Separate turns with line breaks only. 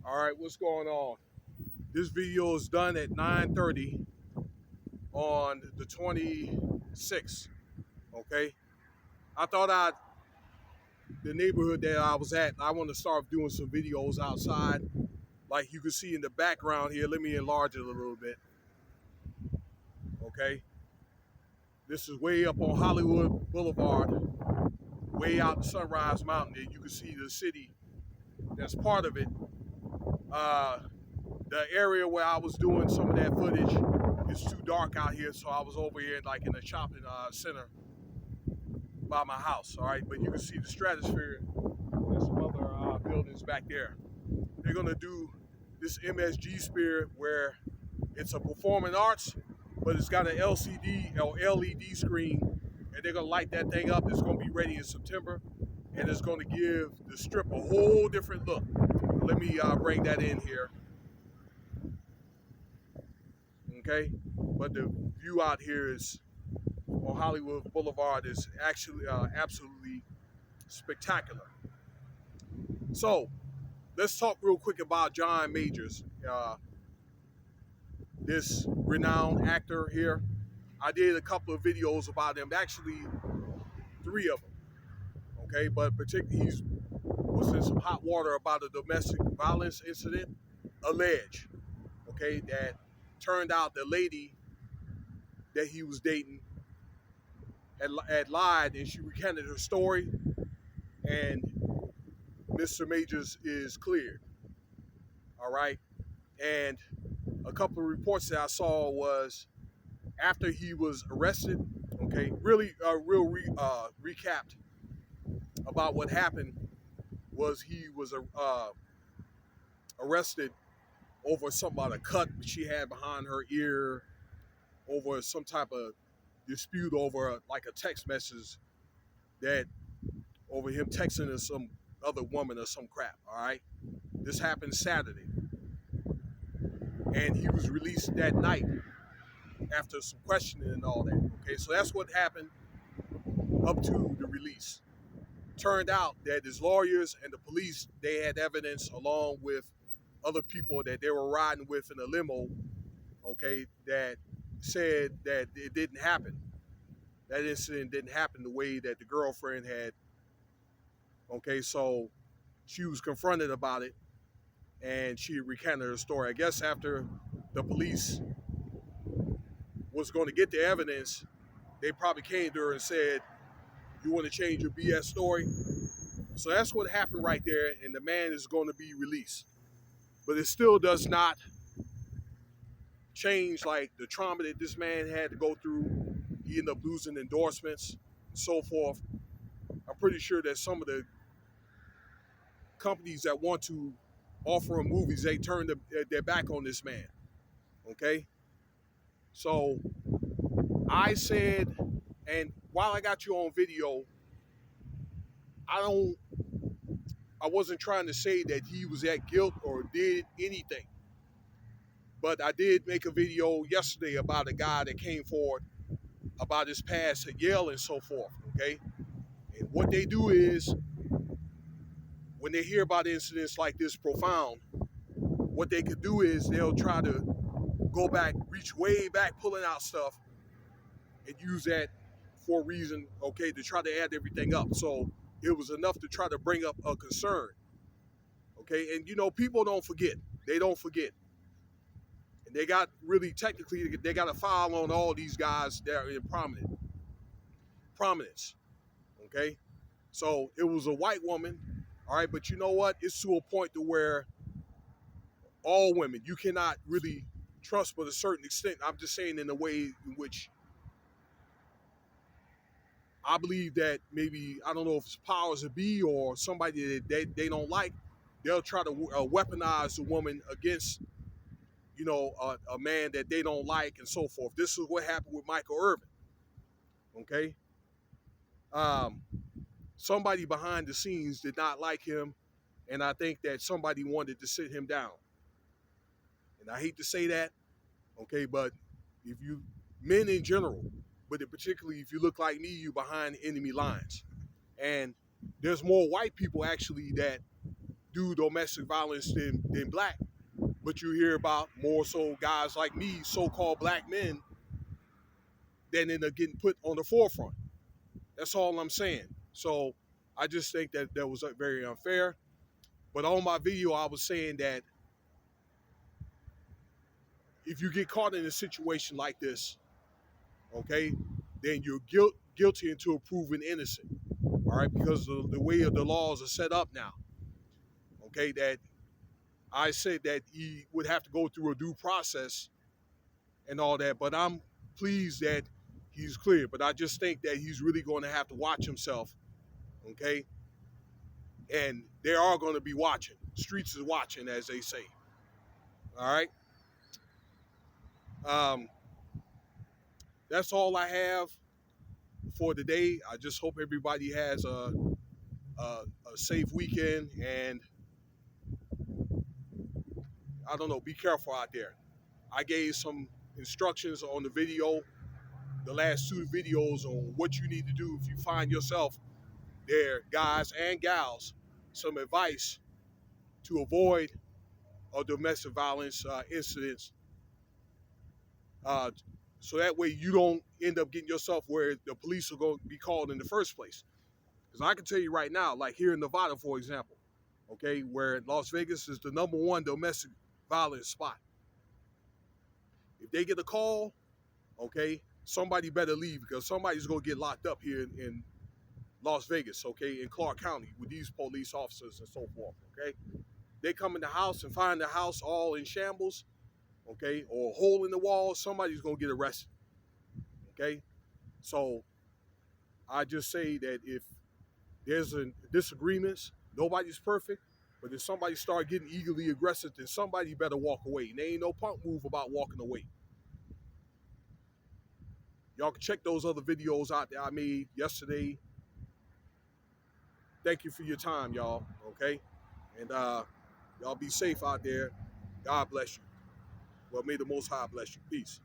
All right, what's going on? This video is done at 9:30 on the 26th. Okay, I thought the neighborhood that I was at, I want to start doing some videos outside. Like you can see in the background here. Let me enlarge it a little bit. Okay, this is way up on Hollywood Boulevard, way out in Sunrise Mountain. And you can see the city that's part of it. Uh, the area where I was doing some of that footage is too dark out here, so I was over here like in a shopping center by my house. All right, but you can see the stratosphere and some other buildings back there. They're gonna do this MSG Spirit where it's a performing arts, but it's got an LCD or LED screen, and they're gonna light that thing up. It's gonna be ready in September, and it's gonna give the strip a whole different look. Let me bring that in here. Okay, but the view out here is on Hollywood Boulevard is actually absolutely spectacular. So let's talk real quick about John Majors, this renowned actor here. I did a couple of videos about him, actually three of them. Okay, but particularly he was in some hot water about a domestic violence incident, alleged. Okay, that turned out the lady that he was dating had lied, and she recanted her story, and Mr. Majors is cleared. All right, and a couple of reports that I saw was after he was arrested. Okay, really, recapped about what happened was he was arrested over something about a cut she had behind her ear, over some type of dispute over like a text message that over him texting to some other woman or some crap. All right, this happened Saturday, and he was released that night after some questioning and all that. Okay, so that's what happened up to the release. Turned out that his lawyers and the police, they had evidence along with other people that they were riding with in a limo, okay, that said that it didn't happen. That incident didn't happen the way that the girlfriend had. Okay, so she was confronted about it and she recanted her story. I guess after the police was going to get the evidence, they probably came to her and said, "You want to change your BS story?" So that's what happened right there, and the man is going to be released. But it still does not change like the trauma that this man had to go through. He ended up losing endorsements and so forth. I'm pretty sure that some of the companies that want to offer him movies, they turned their back on this man. Okay? So I said, and while I got you on video, I wasn't trying to say that he was at guilt or did anything. But I did make a video yesterday about a guy that came forward about his past at Yale and so forth, okay? And what they do is, when they hear about incidents like this profound, what they could do is they'll try to go back, reach way back, pulling out stuff, and use that for a reason, okay, to try to add everything up. So it was enough to try to bring up a concern, okay? And, people don't forget. They don't forget. And they got really technically, they got a file on all these guys that are in prominence, okay? So it was a white woman, all right, but you know what? It's to a point to where all women, you cannot really trust but a certain extent. I'm just saying in a way in which I believe that maybe, I don't know if it's powers that be or somebody that they don't like, they'll try to weaponize the woman against, a man that they don't like and so forth. This is what happened with Michael Irvin, okay? Um, Somebody behind the scenes did not like him, and I think that somebody wanted to sit him down. And I hate to say that, okay, but if you, men in general, but particularly if you look like me, you behind enemy lines. And there's more white people actually that do domestic violence than black, but you hear about more so guys like me, so-called black men, that end up getting put on the forefront. That's all I'm saying. So I just think that was very unfair. But on my video, I was saying that if you get caught in a situation like this, okay, then you're guilty until proven innocent. All right, because the way of the laws are set up now. Okay, that I said that he would have to go through a due process and all that, but I'm pleased that he's clear. But I just think that he's really going to have to watch himself. Okay, and they are going to be watching. Streets is watching, as they say. All right. Um, that's all I have for today. I just hope everybody has a safe weekend, and I don't know, be careful out there. I gave some instructions on the video, the last two videos, on what you need to do if you find yourself there, guys and gals, some advice to avoid a domestic violence incidents, uh, so that way you don't end up getting yourself where the police are going to be called in the first place. Because I can tell you right now, like here in Nevada, for example, okay, where Las Vegas is the #1 domestic violence spot. If they get a call, okay, somebody better leave, because somebody's going to get locked up here in Las Vegas, okay, in Clark County with these police officers and so forth, okay? They come in the house and find the house all in shambles, okay, or a hole in the wall, somebody's going to get arrested, okay? So I just say that if there's a disagreements, nobody's perfect, but if somebody start getting eagerly aggressive, then somebody better walk away. And there ain't no punk move about walking away. Y'all can check those other videos out that I made yesterday. Thank you for your time, y'all, okay? And y'all be safe out there. God bless you. Well, may the Most High bless you. Peace.